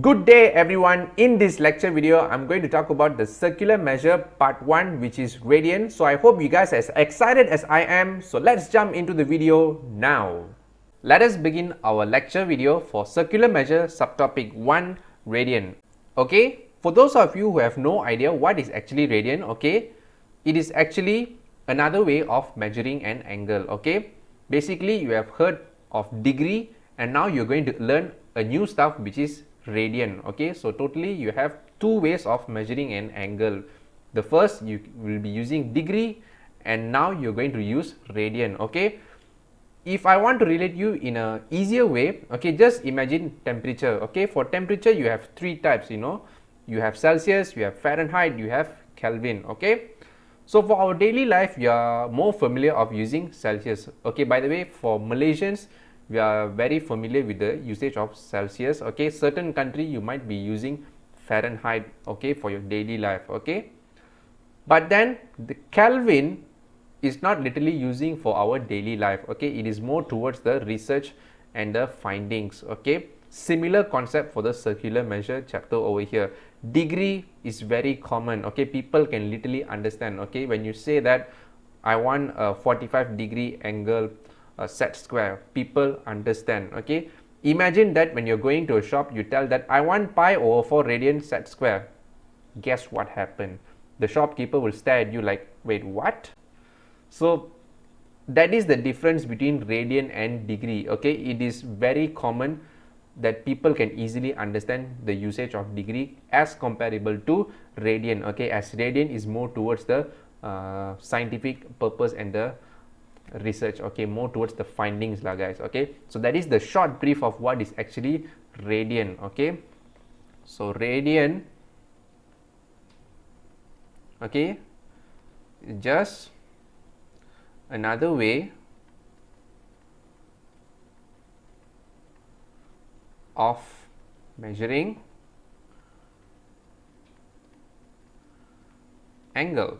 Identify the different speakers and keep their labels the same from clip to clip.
Speaker 1: Good day everyone. In this lecture video, I'm going to talk about the circular measure part 1, which is radian. So I hope you guys are as excited as I am. So let's jump into the video now. Let us begin our lecture video for circular measure subtopic 1, radian. Okay, for those of you who have no idea what is actually radian, okay, it is actually another way of measuring an angle. Okay, basically you have heard of degree and now you're going to learn a new stuff which is radian. Okay, so totally you have two ways of measuring an angle. The first you will be using degree and now you're going to use radian. Okay, if I want to relate you in a easier way, okay, just imagine temperature. Okay, for temperature you have three types, you have Celsius, you have Fahrenheit, you have Kelvin. Okay, so for our daily life we are more familiar of using Celsius. Okay, by the way, for Malaysians we are very familiar with the usage of Celsius. Okay, certain country you might be using Fahrenheit, okay, for your daily life. Okay, but then the Kelvin is not literally using for our daily life. Okay, it is more towards the research and the findings. Okay, similar concept for the circular measure chapter over here. Degree is very common. Okay, people can literally understand. Okay, when you say that I want a 45-degree angle set square, people understand. Okay, imagine that when you're going to a shop, you tell that I want pi over 4 radian set square. Guess what happened? The shopkeeper will stare at you like, wait, what? So that is the difference between radian and degree. Okay, it is very common that people can easily understand the usage of degree as comparable to radian. Okay, as radian is more towards the scientific purpose and the research. Okay, more towards the findings lah guys. Okay, so that is the short brief of what is actually radian. Okay, so radian, okay, just another way of measuring angle.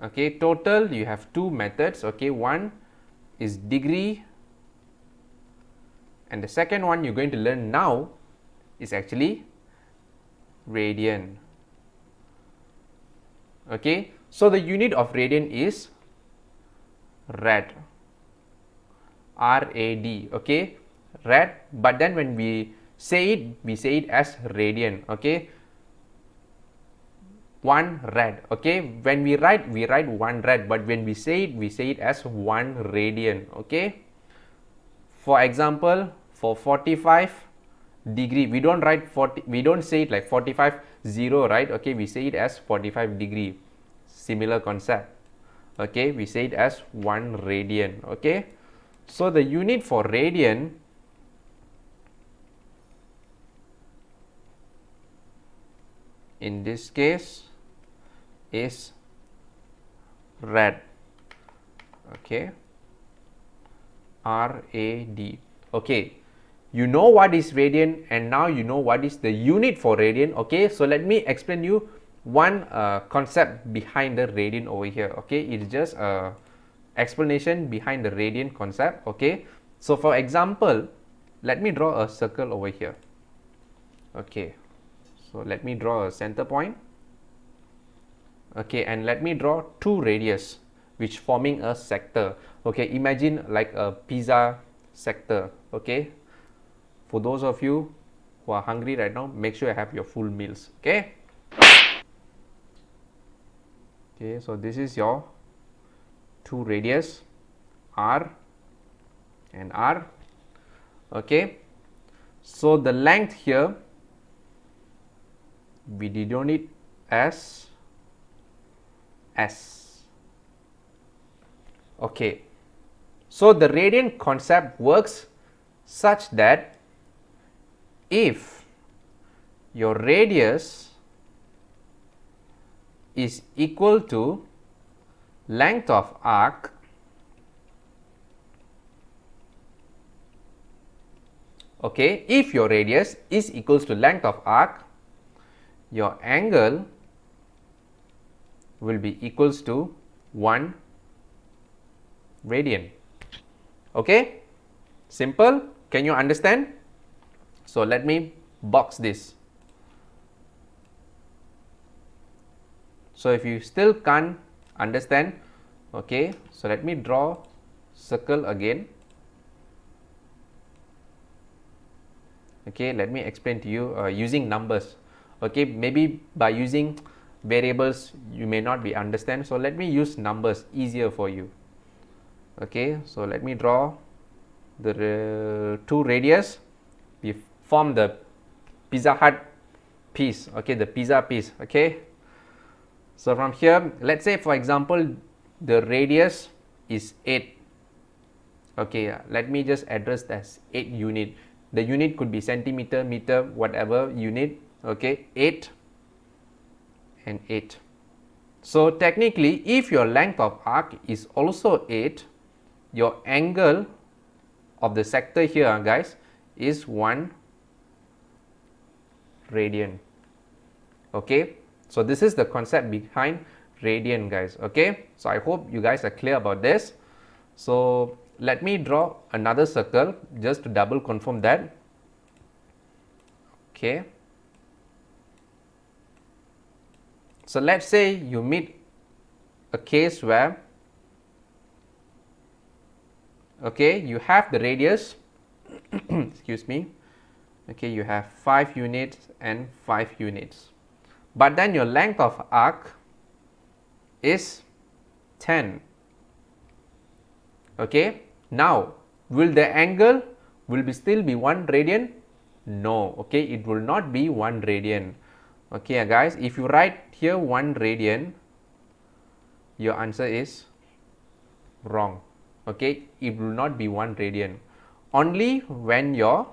Speaker 1: Okay, total you have two methods. Okay, one is degree and the second one you're going to learn now is actually radian. Okay, so the unit of radian is rad, R-A-D. Okay, rad, but then when we say it as radian. Okay, 1 rad. Okay, when we write 1 rad, but when we say it as 1 radian. Okay, for example, for 45 degree we don't write 40, we don't say it like 45 0, right? Okay, we say it as 45 degree. Similar concept. Okay, we say it as 1 radian. Okay, so the unit for radian in this case is rad. Okay, R-A-D. Okay, you know what is radian and now you know what is the unit for radian. Okay, so let me explain you one concept behind the radian over here. Okay, it's just a explanation behind the radian concept. Okay, so for example, let me draw a circle over here. Okay, so let me draw a center point. Okay, and let me draw two radius which forming a sector. Okay, imagine like a pizza sector. Okay, for those of you who are hungry right now, make sure you have your full meals. Okay, okay, so this is your two radius, R and R. Okay, so the length here we denote it as S. Okay, so the radian concept works such that if your radius is equal to length of arc, okay, if your radius is equals to length of arc, your angle will be equals to 1 radian. Okay, simple. Can you understand? So let me box this. So if you still can't understand, okay, so let me draw circle again. Okay, let me explain to you using numbers. Okay, maybe by using variables you may not be understand, so let me use numbers, easier for you. Okay, so let me draw the two radius. We form the Pizza Hut piece, okay, the pizza piece. Okay, so from here, let's say for example the radius is 8. Okay, let me just address as 8 unit. The unit could be centimeter, meter, whatever unit. Okay, 8 and 8. So technically, if your length of arc is also 8, your angle of the sector here, guys, is 1 radian. Okay, so this is the concept behind radian, guys. Okay, so I hope you guys are clear about this. So let me draw another circle just to double confirm that. Okay, so let's say you meet a case where, okay, you have the radius excuse me, okay, you have 5 units and 5 units, but then your length of arc is 10. Okay, now will the angle will still be 1 radian? No, okay, it will not be 1 radian. Okay guys, if you write here 1 radian, your answer is wrong. Okay, it will not be 1 radian. Only when your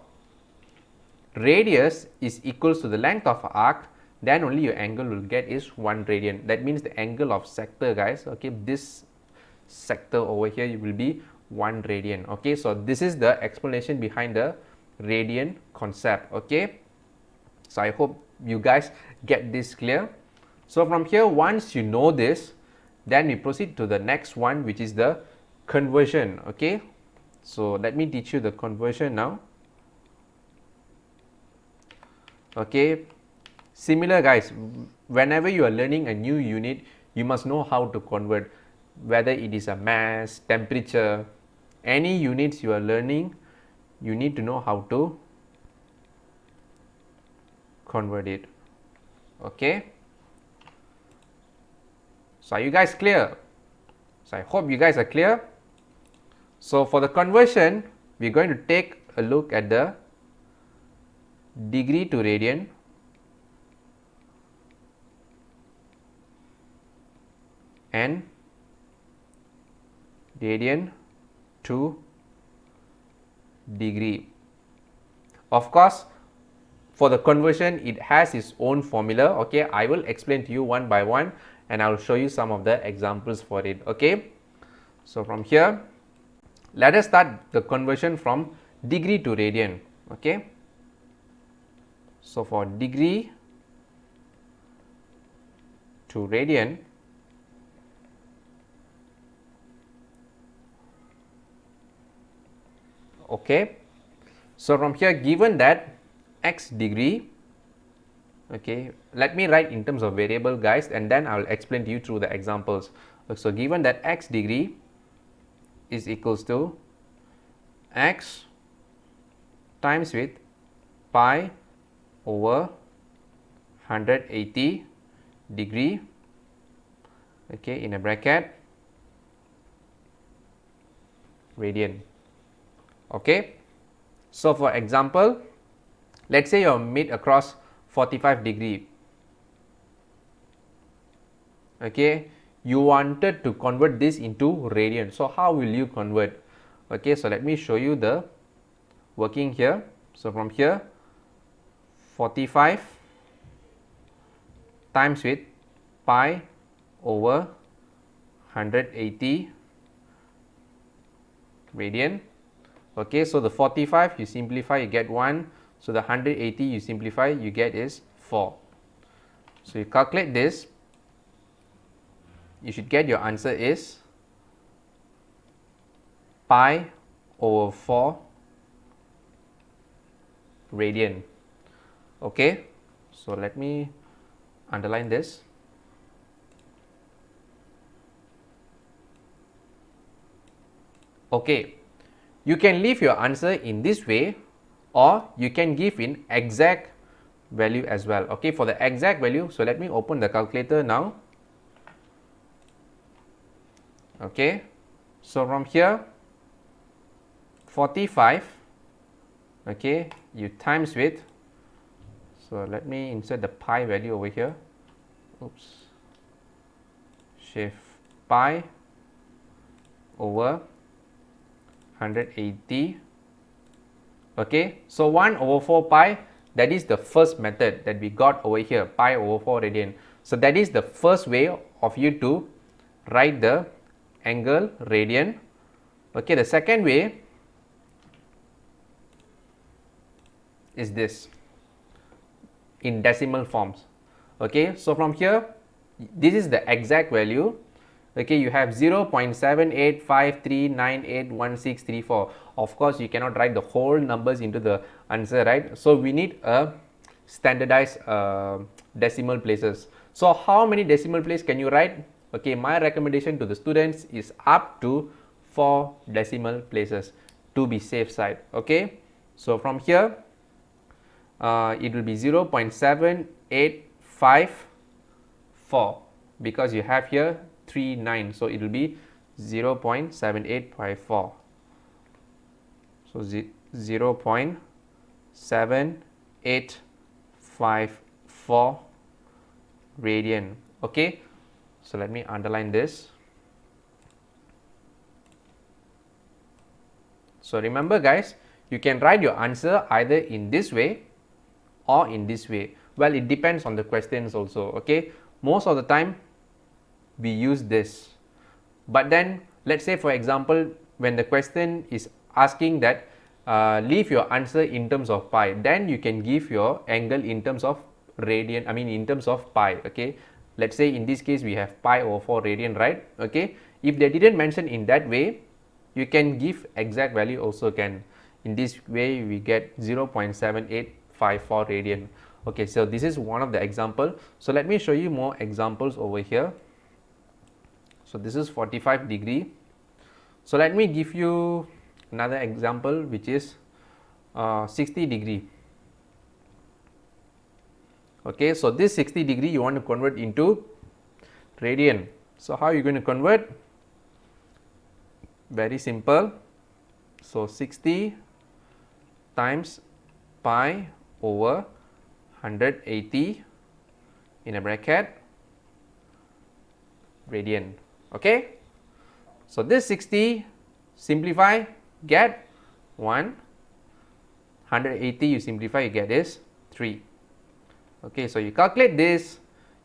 Speaker 1: radius is equals to the length of arc, then only your angle will get is 1 radian. That means the angle of sector, guys, okay, this sector over here will be 1 radian. Okay, so this is the explanation behind the radian concept. Okay, so I hope you guys get this clear. So from here, once you know this, then we proceed to the next one, which is the conversion. Okay, so let me teach you the conversion now. Okay, similar guys, whenever you are learning a new unit, you must know how to convert, whether it is a mass, temperature, any units you are learning, you need to know how to convert it. Okay, so are you guys clear? So I hope you guys are clear. So for the conversion, we're going to take a look at the degree to radian, and radian to degree. Of course, for the conversion, it has its own formula. Okay, I will explain to you one by one, and I will show you some of the examples for it. Okay, so from here, let us start the conversion from degree to radian. Okay, so for degree to radian, okay, so from here, given that x degree, okay, let me write in terms of variable, guys, and then I will explain to you through the examples. So given that x degree is equals to x times with pi over 180 degree, okay, in a bracket, radian. Okay, so for example, let's say your mid across 45 degree. Okay, you wanted to convert this into radian. So how will you convert? Okay, so let me show you the working here. So from here, 45 times with pi over 180 radian. Okay, so the 45 you simplify, you get 1. So the 180 you simplify, you get is 4. So you calculate this, you should get your answer is pi over 4 radian. Okay, so let me underline this. Okay, you can leave your answer in this way, or you can give in exact value as well. Okay, for the exact value, so let me open the calculator now. Okay, so from here 45, okay, you times with, so let me insert the pi value over here. Oops, shift pi over 180. Okay, so 1 over 4 pi, that is the first method that we got over here, pi over 4 radian. So that is the first way of you to write the angle radian. Okay, the second way is this, in decimal forms. Okay, so from here, this is the exact value. Okay, you have 0.7853981634. Of course, you cannot write the whole numbers into the answer, right? So we need a standardized decimal places. So how many decimal places can you write? Okay, my recommendation to the students is up to 4 decimal places to be safe side. Okay, so from here it will be 0.7854 because you have here 39, so it will be 0.7854. So 0.7854 radian. Okay, so let me underline this. So remember guys, you can write your answer either in this way or in this way. Well, it depends on the questions also. Okay, most of the time we use this, but then let's say for example, when the question is asking that leave your answer in terms of pi, then you can give your angle in terms of radian, in terms of pi. Okay, let's say in this case we have pi over 4 radian, right? Okay, if they didn't mention in that way, you can give exact value also can. In this way we get 0.7854 radian. Okay, so this is one of the example. So let me show you more examples over here. So this is 45 degree. So let me give you another example, which is 60 degree. Okay, so this 60 degree you want to convert into radian. So how are you going to convert? Very simple. So 60 times pi over 180 in a bracket radian. Okay, so this 60 simplify, get 1, 180 you simplify, you get is 3. Okay, so you calculate this,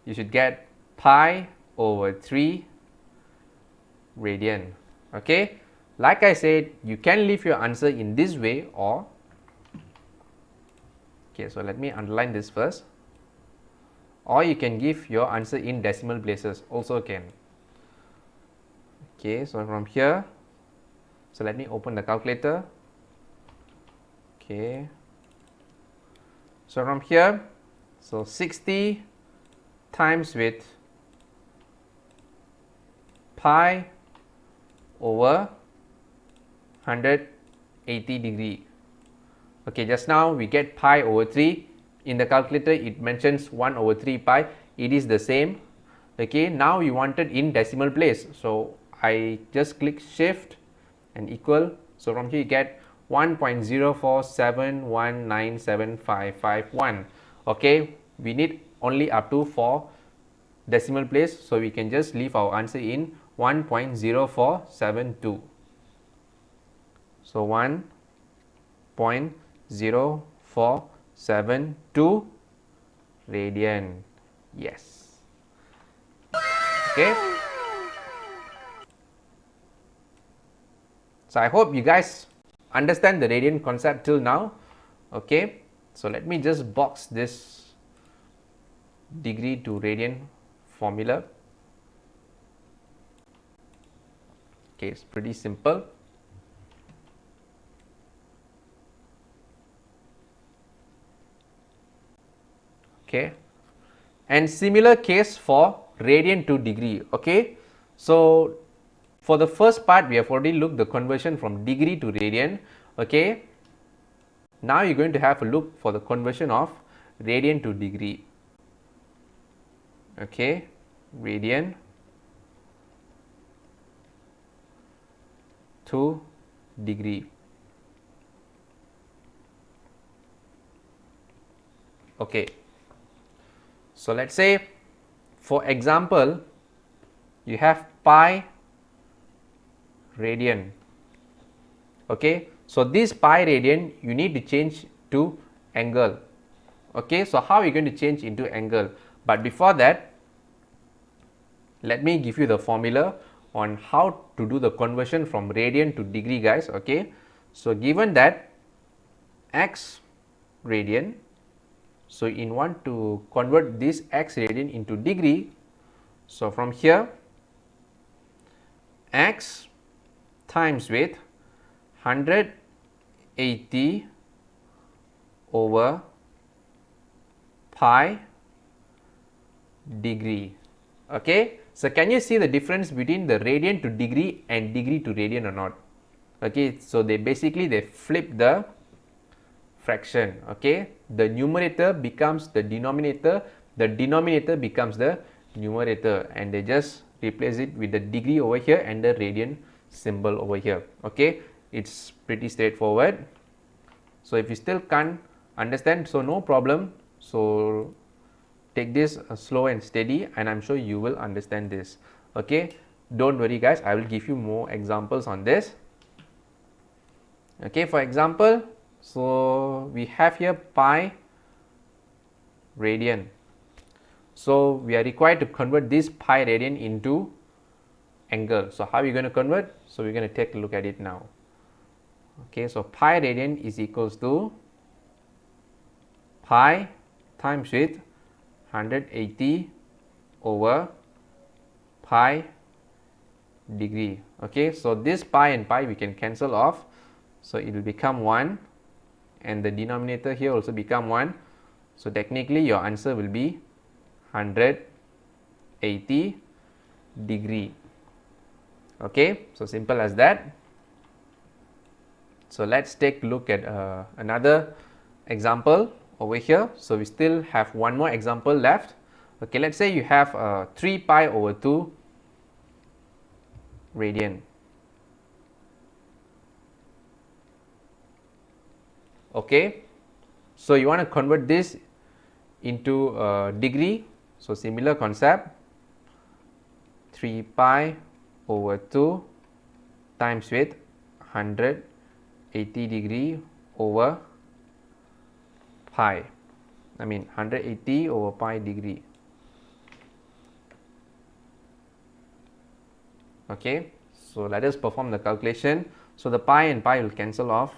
Speaker 1: you should get pi over 3 radian. Okay, like I said, you can leave your answer in this way or, okay, so let me underline this first, or you can give your answer in decimal places also can. Okay, so from here, so let me open the calculator. Okay, so from here, so 60 times with pi over 180 degree. Okay, just now we get pi over 3. In the calculator it mentions 1 over 3 pi. It is the same. Okay, now you wanted in decimal place, so I just click shift and equal. So from here you get 1.047197551. Okay, we need only up to 4 decimal place, so we can just leave our answer in 1.0472. So 1.0472 radian. Yes. Okay. So I hope you guys understand the radian concept till now. Okay, so let me just box this degree to radian formula. Okay, it's pretty simple. Okay, and similar case for radian to degree. Okay, so for the first part we have already looked the conversion from degree to radian. Okay, now you're going to have a look for the conversion of radian to degree. Okay, radian to degree. Okay, so let's say for example you have pi radian. Okay, so this pi radian you need to change to angle. Okay, so how are you going to change into angle? But before that, let me give you the formula on how to do the conversion from radian to degree, guys. Okay, so given that x radian, so you want to convert this x radian into degree, so from here x times with 180 over pi degree. Okay, so can you see the difference between the radian to degree and degree to radian or not? Okay, so they flip the fraction. Okay, the numerator becomes the denominator becomes the numerator, and they just replace it with the degree over here and the radian symbol over here. Okay, it's pretty straightforward. So if you still can't understand, so no problem, so take this slow and steady, and I'm sure you will understand this. Okay, don't worry guys, I will give you more examples on this. Okay, for example, so we have here pi radian. So we are required to convert this pi radian into angle. So how are you going to convert? So we're going to take a look at it now. Okay, so pi radian is equals to pi times with 180 over pi degree. Okay, so this pi and pi we can cancel off, so it will become 1, and the denominator here also become 1. So technically your answer will be 180 degree. Okay, so simple as that. So let's take a look at another example over here. So we still have one more example left. Okay, let's say you have 3 pi over 2 radian. Okay, so you want to convert this into degree. So similar concept, 3 pi over 2 times with 180 degree over pi, 180 over pi degree. Okay, so let us perform the calculation. So the pi and pi will cancel off,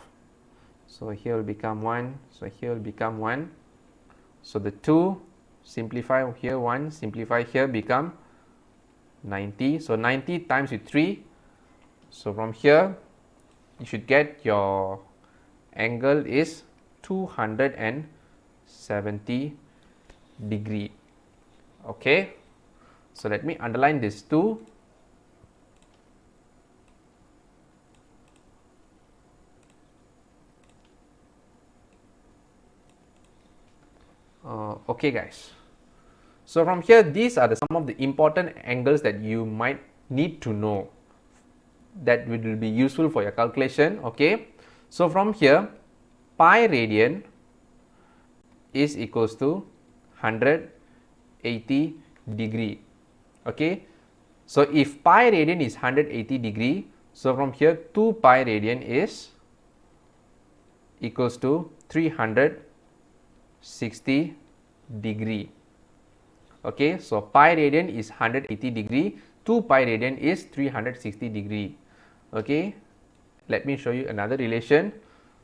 Speaker 1: so here will become 1, so here will become 1. So the 2 simplify here, 1 simplify here, become 90. So 90 times with 3, so from here you should get your angle is 270 degree. Okay, so let me underline this 2. Okay guys, so from here these are some of the important angles that you might need to know, that will be useful for your calculation. Okay, so from here pi radian is equals to 180 degree. Okay, so if pi radian is 180 degree, so from here 2 pi radian is equals to 360 degree. Okay, so pi radian is 180 degree, 2 pi radian is 360 degree. Okay, let me show you another relation.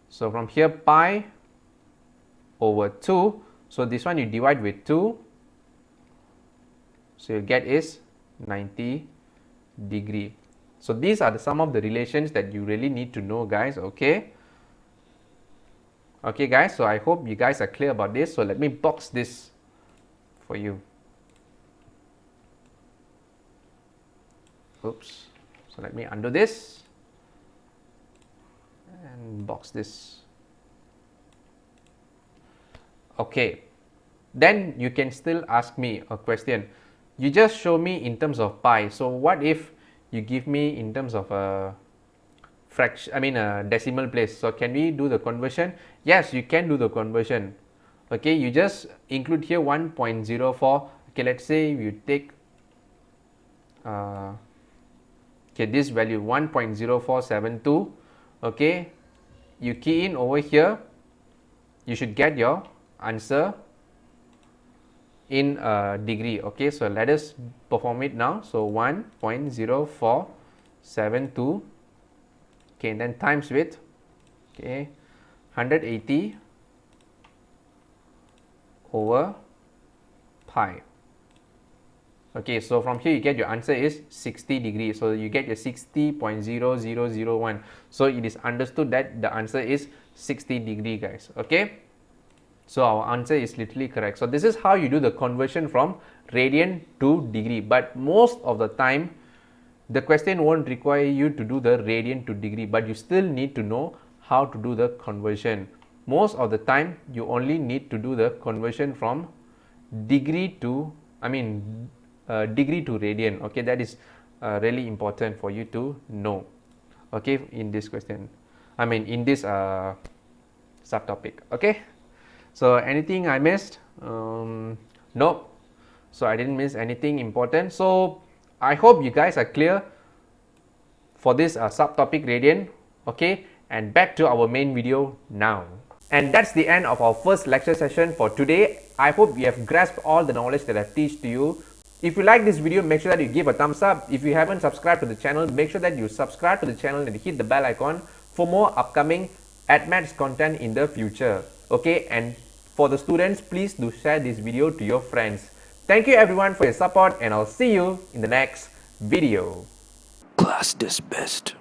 Speaker 1: So from here pi over 2, so this one you divide with 2, so you get is 90 degree. So these are some of the relations that you really need to know, guys. Okay, okay guys, so I hope you guys are clear about this. So let me box this for you. Oops. So let me undo this and box this. Okay. Then you can still ask me a question. You just show me in terms of pi. So what if you give me in terms of a fraction, a decimal place? So can we do the conversion? Yes, you can do the conversion. Okay, you just include here 1.04. Okay, let's say you take this value 1.0472. okay, you key in over here, you should get your answer in degree. Okay, so let us perform it now. So 1.0472, okay, and then times with 180 over pi. Okay, so from here you get your answer is 60 degrees. So you get your 60.0001. So it is understood that the answer is 60 degree, guys. Okay, so our answer is literally correct. So this is how you do the conversion from radian to degree. But most of the time the question won't require you to do the radian to degree, but you still need to know how to do the conversion. Most of the time you only need to do the conversion from degree to degree to radian. Okay, that is really important for you to know, okay, in this question, in this subtopic. Okay, so anything I missed? Nope, so I didn't miss anything important. So I hope you guys are clear for this subtopic radian. Okay, and back to our main video now. And that's the end of our first lecture session for today. I hope you have grasped all the knowledge that I've taught to you. If you like this video, make sure that you give a thumbs up. If you haven't subscribed to the channel, make sure that you subscribe to the channel and hit the bell icon for more upcoming AdMaths content in the future. Okay, and for the students, please do share this video to your friends. Thank you everyone for your support, and I'll see you in the next video.
Speaker 2: Class dismissed.